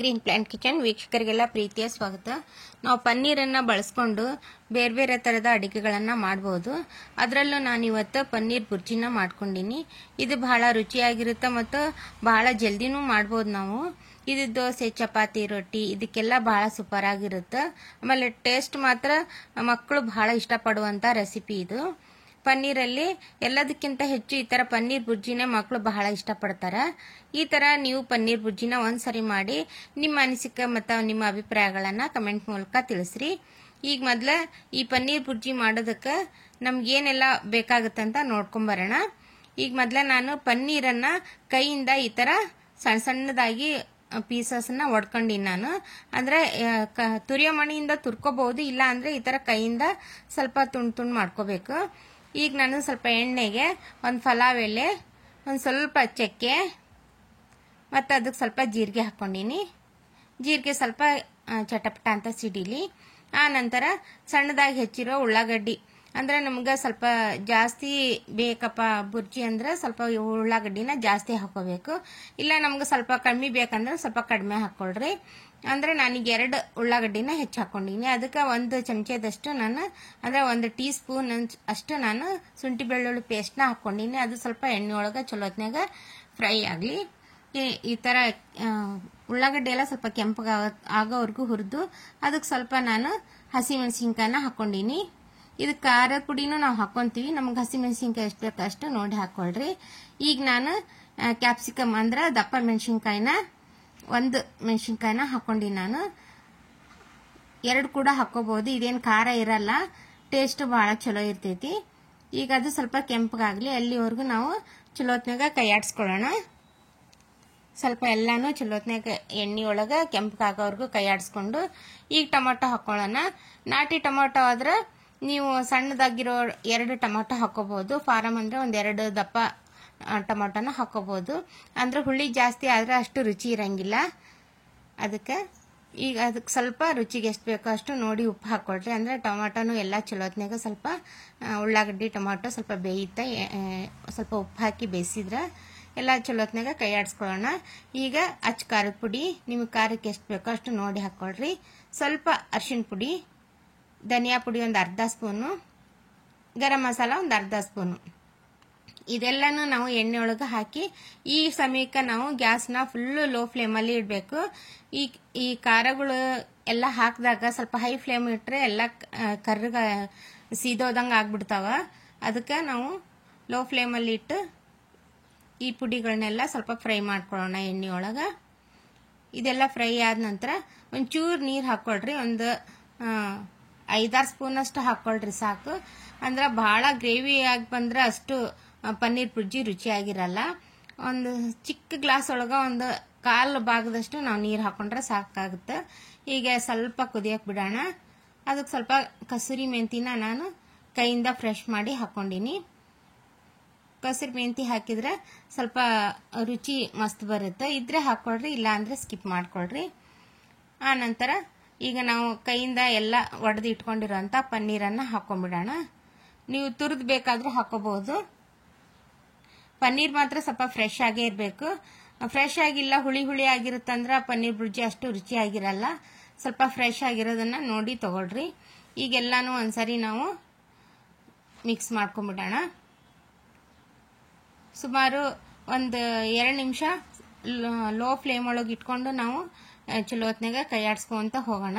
Green plant kitchen ವೀಕ್ಷಕರಿಗೆಲ್ಲ ಪ್ರೀತಿಯ ಸ್ವಾಗತ. ನಾವು ಪನ್ನೀರನ್ನು ಬಳಸ್ಕೊಂಡು ಬೇರೆ ಬೇರೆ ಥರದ ಅಡುಗೆಗಳನ್ನು ಮಾಡಬಹುದು. ಅದರಲ್ಲೂ ನಾನು ಇವತ್ತು ಪನ್ನೀರ್ ಬುರ್ಜಿನ ಮಾಡ್ಕೊಂಡಿನಿ. ಇದು ಬಹಳ ರುಚಿಯಾಗಿರುತ್ತೆ ಮತ್ತು ಬಹಳ ಜಲ್ದಿನೂ ಮಾಡ್ಬೋದು. ನಾವು ಇದು ದೋಸೆ, ಚಪಾತಿ, ರೊಟ್ಟಿ ಇದಕ್ಕೆಲ್ಲ ಬಹಳ ಸೂಪರ್ ಆಗಿರುತ್ತೆ. ಆಮೇಲೆ ಟೇಸ್ಟ್ ಮಾತ್ರ ಮಕ್ಕಳು ಬಹಳ ಇಷ್ಟಪಡುವಂಥ ರೆಸಿಪಿ ಇದು. ಪನ್ನೀರಲ್ಲಿ ಎಲ್ಲದಕ್ಕಿಂತ ಹೆಚ್ಚು ಈ ಥರ ಪನ್ನೀರ್ ಬುರ್ಜಿನೇ ಮಕ್ಕಳು ಬಹಳ ಇಷ್ಟಪಡ್ತಾರೆ. ಈ ಥರ ನೀವು ಪನ್ನೀರ್ ಬುರ್ಜಿನ ಒಂದ್ಸರಿ ಮಾಡಿ ನಿಮ್ಮ ಅನಿಸಿಕೆ ಮತ್ತು ನಿಮ್ಮ ಅಭಿಪ್ರಾಯಗಳನ್ನು ಕಮೆಂಟ್ ಮೂಲಕ ತಿಳಿಸ್ರಿ. ಈಗ ಮೊದಲು ಈ ಪನ್ನೀರ್ ಬುರ್ಜಿ ಮಾಡೋದಕ್ಕೆ ನಮ್ಗೇನೆಲ್ಲ ಬೇಕಾಗುತ್ತೆ ಅಂತ ನೋಡ್ಕೊಂಬರೋಣ. ಈಗ ಮೊದಲು ನಾನು ಪನ್ನೀರನ್ನು ಕೈಯಿಂದ ಈ ಥರ ಸಣ್ಣ ಸಣ್ಣದಾಗಿ ಪೀಸಸ್ನ ಒಡ್ಕೊಂಡಿನಿ. ನಾನು ಅಂದರೆ ತುರಿಯೋ ಮಣಿಯಿಂದ ತುರ್ಕೋಬಹುದು, ಇಲ್ಲ ಅಂದರೆ ಈ ಥರ ಕೈಯಿಂದ ಸ್ವಲ್ಪ ತುಂಡು ತುಂಡು ಮಾಡ್ಕೋಬೇಕು. ಈಗ ನಾನು ಸ್ವಲ್ಪ ಎಣ್ಣೆಗೆ ಒಂದು ಪಲಾವ್ ಎಲೆ, ಒಂದು ಸ್ವಲ್ಪ ಚಕ್ಕೆ ಮತ್ತು ಅದಕ್ಕೆ ಸ್ವಲ್ಪ ಜೀರಿಗೆ ಹಾಕ್ಕೊಂಡಿನಿ. ಜೀರಿಗೆ ಸ್ವಲ್ಪ ಚಟಪಟ ಅಂತ ಸಿಡಿಲಿ. ಆ ನಂತರ ಸಣ್ಣದಾಗಿ ಹೆಚ್ಚಿರೋ ಉಳ್ಳಾಗಡ್ಡಿ, ಅಂದರೆ ನಮ್ಗೆ ಸ್ವಲ್ಪ ಜಾಸ್ತಿ ಬೇಕಪ್ಪ ಬುರ್ಜಿ ಅಂದರೆ ಸ್ವಲ್ಪ ಉಳ್ಳಾಗಡ್ಡಿನ ಜಾಸ್ತಿ ಹಾಕೋಬೇಕು. ಇಲ್ಲ ನಮ್ಗೆ ಸ್ವಲ್ಪ ಕಡಿಮೆ ಬೇಕಂದ್ರೆ ಸ್ವಲ್ಪ ಕಡಿಮೆ ಹಾಕ್ಕೊಳ್ರಿ. ಅಂದರೆ ನಾನೀಗ 2 ಉಳ್ಳಾಗಡ್ಡಿನ ಹೆಚ್ಚು ಹಾಕ್ಕೊಂಡಿನಿ. ಅದಕ್ಕೆ 1 ಚಮಚದಷ್ಟು ನಾನು ಅಂದರೆ 1 ಟೀ ಸ್ಪೂನ್ ಅಷ್ಟು ನಾನು ಶುಂಠಿ ಬೆಳ್ಳುಳ್ಳಿ ಪೇಸ್ಟ್ನ ಹಾಕ್ಕೊಂಡಿನಿ. ಅದು ಸ್ವಲ್ಪ ಎಣ್ಣೆ ಒಳಗೆ ಚಲೋತ್ನಾಗ ಫ್ರೈ ಆಗಲಿ. ಈ ಥರ ಉಳ್ಳಾಗಡ್ಡಿ ಎಲ್ಲ ಸ್ವಲ್ಪ ಕೆಂಪಗೆ ಆಗೋವರೆಗೂ ಹುರಿದು ಅದಕ್ಕೆ ಸ್ವಲ್ಪ ನಾನು ಹಸಿಮೆಣಸಿನ್ಕಾಯಿನ ಹಾಕ್ಕೊಂಡಿನಿ. ಇದು ಖಾರದ ಪುಡಿನೂ ನಾವು ಹಾಕ್ಕೊಂತೀವಿ. ನಮ್ಗೆ ಹಸಿಮೆಣಸಿನ್ಕಾಯಿ ಎಷ್ಟು ಬೇಕು ಅಷ್ಟು ನೋಡಿ ಹಾಕ್ಕೊಳ್ರಿ. ಈಗ ನಾನು ಕ್ಯಾಪ್ಸಿಕಮ್ ಅಂದ್ರೆ ದಪ್ಪ ಮೆಣಸಿನ್ಕಾಯಿನ 1 ಮೆಣಸಿನ್ಕಾಯಿನ ಹಾಕ್ಕೊಂಡಿನಿ. ನಾನು 2 ಕೂಡ ಹಾಕ್ಕೋಬಹುದು. ಇದೇನು ಖಾರ ಇರಲ್ಲ, ಟೇಸ್ಟ್ ಭಾಳ ಚಲೋ ಇರ್ತೈತಿ. ಈಗ ಅದು ಸ್ವಲ್ಪ ಕೆಂಪಗಾಗಲಿ, ಅಲ್ಲಿವರೆಗೂ ನಾವು ಚಲೋತ್ನಾಗ ಕೈ ಆಡಿಸ್ಕೊಳ್ಳೋಣ. ಸ್ವಲ್ಪ ಎಲ್ಲಾನು ಚಲೋತ್ನಾಗ ಎಣ್ಣೆ ಒಳಗೆ ಕೆಂಪಗಾಗೋವರೆಗೂ ಕೈ ಆಡಿಸ್ಕೊಂಡು ಈಗ ಟೊಮೊಟೊ ಹಾಕ್ಕೊಳ್ಳೋಣ. ನಾಟಿ ಟೊಮೊಟೊ ಆದ್ರೆ ನೀವು ಸಣ್ಣದಾಗಿರೋ 2 ಟೊಮೊಟೊ ಹಾಕೋಬಹುದು. ಫಾರಮ್ ಅಂದರೆ 1-2 ದಪ್ಪ ಟೊಮೊಟೊನ ಹಾಕೋಬಹುದು. ಅಂದ್ರೆ ಹುಳಿ ಜಾಸ್ತಿ ಆದರೆ ಅಷ್ಟು ರುಚಿ ಇರಂಗಿಲ್ಲ. ಅದಕ್ಕೆ ಈಗ ಅದಕ್ಕೆ ಸ್ವಲ್ಪ ರುಚಿಗೆ ಎಷ್ಟು ಬೇಕೋ ಅಷ್ಟು ನೋಡಿ ಉಪ್ಪು ಹಾಕ್ಕೊಳ್ರಿ. ಅಂದರೆ ಟೊಮೊಟೊನು ಎಲ್ಲ ಚಲೋತ್ನಾಗ ಸ್ವಲ್ಪ ಉಳ್ಳಾಗಡ್ಡಿ ಟೊಮೊಟೊ ಸ್ವಲ್ಪ ಬೇಯುತ್ತೆ. ಸ್ವಲ್ಪ ಉಪ್ಪು ಹಾಕಿ ಬೇಯಿಸಿದ್ರೆ ಎಲ್ಲ ಚಲೋತ್ನಾಗ ಕೈ ಆಡಿಸ್ಕೊಳ್ಳೋಣ. ಈಗ ಅಚ್ಚ ಖಾರದ ಪುಡಿ, ನಿಮಗೆ ಖಾರಕ್ಕೆ ಎಷ್ಟು ಬೇಕೋ ಅಷ್ಟು ನೋಡಿ ಹಾಕ್ಕೊಳ್ರಿ. ಸ್ವಲ್ಪ ಅರಿಶಿಣ ಪುಡಿ, ಧನಿಯಾ ಪುಡಿ 1 ಅರ್ಧ ಸ್ಪೂನು, ಗರಂ ಮಸಾಲ 1 ಅರ್ಧ ಸ್ಪೂನು. ಇದೆಲ್ಲನೂ ನಾವು ಎಣ್ಣೆ ಒಳಗೆ ಹಾಕಿ ಈ ಸಮಯಕ್ಕೆ ನಾವು ಗ್ಯಾಸ್ನ ಫುಲ್ಲು ಲೋ ಫ್ಲೇಮಲ್ಲಿ ಇಡಬೇಕು. ಈ ಖಾರಗಳು ಎಲ್ಲ ಹಾಕಿದಾಗ ಸ್ವಲ್ಪ ಹೈ ಫ್ಲೇಮ್ ಇಟ್ಟರೆ ಎಲ್ಲ ಕರ್ರಗ ಸೀದೋದಂಗೆ ಆಗ್ಬಿಡ್ತಾವ. ಅದಕ್ಕೆ ನಾವು ಲೋ ಫ್ಲೇಮಲ್ಲಿ ಇಟ್ಟು ಈ ಪುಡಿಗಳನ್ನೆಲ್ಲ ಸ್ವಲ್ಪ ಫ್ರೈ ಮಾಡ್ಕೊಳ್ಳೋಣ ಎಣ್ಣೆ ಒಳಗೆ. ಇದೆಲ್ಲ ಫ್ರೈ ಆದ ನಂತರ ಒಂಚೂರು ನೀರು ಹಾಕ್ಕೊಳ್ರಿ. ಒಂದು 5-6 ಸ್ಪೂನಷ್ಟು ಹಾಕ್ಕೊಳ್ರಿ ಸಾಕು. ಅಂದ್ರೆ ಭಾಳ ಗ್ರೇವಿ ಆಗಿ ಬಂದ್ರೆ ಅಷ್ಟು ಪನ್ನೀರ್ ಬುರ್ಜಿ ರುಚಿಯಾಗಿರಲ್ಲ. ಒಂದು ಚಿಕ್ಕ ಗ್ಲಾಸ್ ಒಳಗೆ ಒಂದು 1/4 ಭಾಗದಷ್ಟು ನಾವು ನೀರು ಹಾಕೊಂಡ್ರೆ ಸಾಕಾಗುತ್ತೆ. ಈಗ ಸ್ವಲ್ಪ ಕುದಿಯಕ್ಕೆ ಬಿಡೋಣ. ಅದಕ್ಕೆ ಸ್ವಲ್ಪ ಕಸೂರಿ ಮೆಂತಿನ ನಾನು ಕೈಯಿಂದ ಫ್ರೆಶ್ ಮಾಡಿ ಹಾಕ್ಕೊಂಡಿನಿ. ಕಸೂರಿ ಮೆಂತಿ ಹಾಕಿದ್ರೆ ಸ್ವಲ್ಪ ರುಚಿ ಮಸ್ತ್ ಬರುತ್ತೆ. ಇದ್ರೆ ಹಾಕ್ಕೊಳ್ರಿ, ಇಲ್ಲ ಅಂದರೆ ಸ್ಕಿಪ್ ಮಾಡ್ಕೊಳ್ರಿ. ಆ ನಂತರ ಈಗ ನಾವು ಕೈಯಿಂದ ಎಲ್ಲ ಒಡೆದು ಇಟ್ಕೊಂಡಿರೋಂಥ ಪನ್ನೀರನ್ನು ಹಾಕೊಂಡ್ಬಿಡೋಣ. ನೀವು ತುರಿದು ಬೇಕಾದರೂ ಹಾಕೋಬಹುದು. ಪನ್ನೀರ್ ಮಾತ್ರ ಸ್ವಲ್ಪ ಫ್ರೆಶ್ ಆಗೇ ಇರಬೇಕು. ಫ್ರೆಶ್ ಆಗಿಲ್ಲ, ಹುಳಿ ಹುಳಿ ಆಗಿರುತ್ತಂದ್ರೆ ಪನ್ನೀರ್ ಬುರ್ಜಿ ಅಷ್ಟು ರುಚಿಯಾಗಿರಲ್ಲ. ಸ್ವಲ್ಪ ಫ್ರೆಶ್ ಆಗಿರೋದನ್ನ ನೋಡಿ ತಗೊಳ್ರಿ. ಈಗೆಲ್ಲಾನು ಒಂದ್ಸರಿ ನಾವು ಮಿಕ್ಸ್ ಮಾಡ್ಕೊಂಡ್ಬಿಡೋಣ. ಸುಮಾರು ಒಂದು 2 ನಿಮಿಷ ಲೋ ಫ್ಲೇಮ್ ಒಳಗೆ ಇಟ್ಕೊಂಡು ನಾವು ಚಲೋ ಹೊತ್ನಾಗ ಕೈ ಆಡಿಸ್ಕೊಂತ ಹೋಗೋಣ.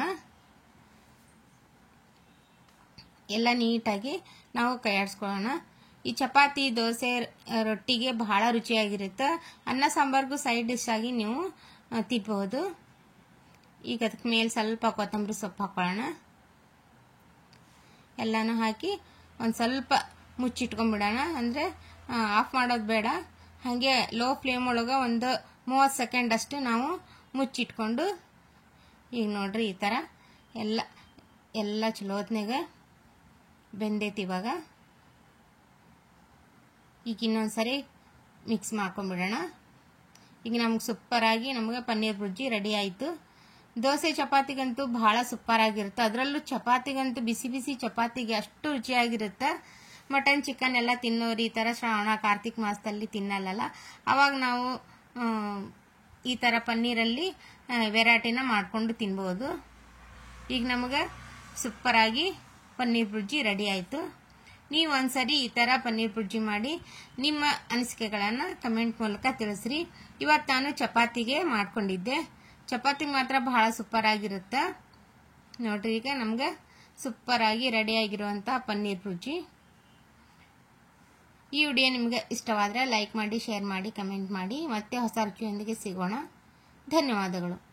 ಎಲ್ಲ ನೀಟಾಗಿ ನಾವು ಕೈ ಆಡಿಸ್ಕೊಳ್ಳೋಣ. ಈ ಚಪಾತಿ, ದೋಸೆ, ರೊಟ್ಟಿಗೆ ಬಹಳ ರುಚಿಯಾಗಿರುತ್ತೆ. ಅನ್ನ ಸಾಂಬಾರ್ಗೂ ಸೈಡ್ ಡಿಶ್ ಆಗಿ ನೀವು ತಿನ್ಬಹುದು. ಈಗ ಅದಕ್ಕೆ ಮೇಲೆ ಸ್ವಲ್ಪ ಕೊತ್ತಂಬರಿ ಸೊಪ್ಪು ಹಾಕೊಳ್ಳೋಣ. ಎಲ್ಲಾನು ಹಾಕಿ ಒಂದು ಸ್ವಲ್ಪ ಮುಚ್ಚಿಟ್ಕೊಂಡ್ಬಿಡೋಣ. ಅಂದರೆ ಆಫ್ ಮಾಡೋದು ಬೇಡ, ಹಾಗೆ ಲೋ ಫ್ಲೇಮ್ ಒಳಗೆ ಒಂದು 30 ಸೆಕೆಂಡ್ ಅಷ್ಟು ನಾವು ಮುಚ್ಚಿಟ್ಕೊಂಡು ಈಗ ನೋಡ್ರಿ ಈ ಥರ ಎಲ್ಲ ಚಲೋ ಹೊತ್ನಾಗ ಬೆಂದೈತಿ. ಇವಾಗ ಈಗ ಇನ್ನೊಂದ್ಸರಿ ಮಿಕ್ಸ್ ಮಾಡ್ಕೊಂಡ್ಬಿಡೋಣ. ಈಗ ನಮ್ಗೆ ಸೂಪರಾಗಿ ನಮಗೆ ಪನ್ನೀರ್ ಬುರ್ಜಿ ರೆಡಿ ಆಯಿತು. ದೋಸೆ ಚಪಾತಿಗಂತೂ ಬಹಳ ಸೂಪರ್ ಆಗಿರುತ್ತೆ. ಅದರಲ್ಲೂ ಚಪಾತಿಗಂತೂ ಬಿಸಿ ಬಿಸಿ ಚಪಾತಿಗೆ ಅಷ್ಟು ರುಚಿಯಾಗಿರುತ್ತೆ. ಮಟನ್ ಚಿಕನ್ ಎಲ್ಲ ತಿನ್ನೋರು ಈ ಥರ ಶ್ರಾವಣ ಕಾರ್ತಿಕ್ ಮಾಸದಲ್ಲಿ ತಿನ್ನಲ್ಲ, ಅವಾಗ ನಾವು ಈ ಥರ ಪನ್ನೀರಲ್ಲಿ ವೆರೈಟಿನ ಮಾಡಿಕೊಂಡು ತಿನ್ಬೋದು. ಈಗ ನಮಗೆ ಸೂಪರಾಗಿ ಪನ್ನೀರ್ ಬುರ್ಜಿ ರೆಡಿ ಆಯಿತು. ನೀವು ಒಂದ್ಸರಿ ಈ ಥರ ಪನ್ನೀರ್ ಬುರ್ಜಿ ಮಾಡಿ ನಿಮ್ಮ ಅನಿಸಿಕೆಗಳನ್ನು ಕಮೆಂಟ್ ಮೂಲಕ ತಿಳಿಸ್ರಿ. ಇವತ್ತು ನಾನು ಚಪಾತಿಗೆ ಮಾಡ್ಕೊಂಡಿದ್ದೆ. ಚಪಾತಿಗೆ ಮಾತ್ರ ಬಹಳ ಸೂಪರಾಗಿರುತ್ತೆ ನೋಡ್ರಿ. ಈಗ ನಮ್ಗೆ ಸೂಪರಾಗಿ ರೆಡಿಯಾಗಿರುವಂಥ ಪನ್ನೀರ್ ಬುರ್ಜಿ. ಈ ವಿಡಿಯೋ ನಿಮಗೆ ಇಷ್ಟವಾದರೆ ಲೈಕ್ ಮಾಡಿ, ಶೇರ್ ಮಾಡಿ, ಕಮೆಂಟ್ ಮಾಡಿ. ಮತ್ತೆ ಹೊಸ ರುಚಿಯೊಂದಿಗೆ ಸಿಗೋಣ. ಧನ್ಯವಾದಗಳು.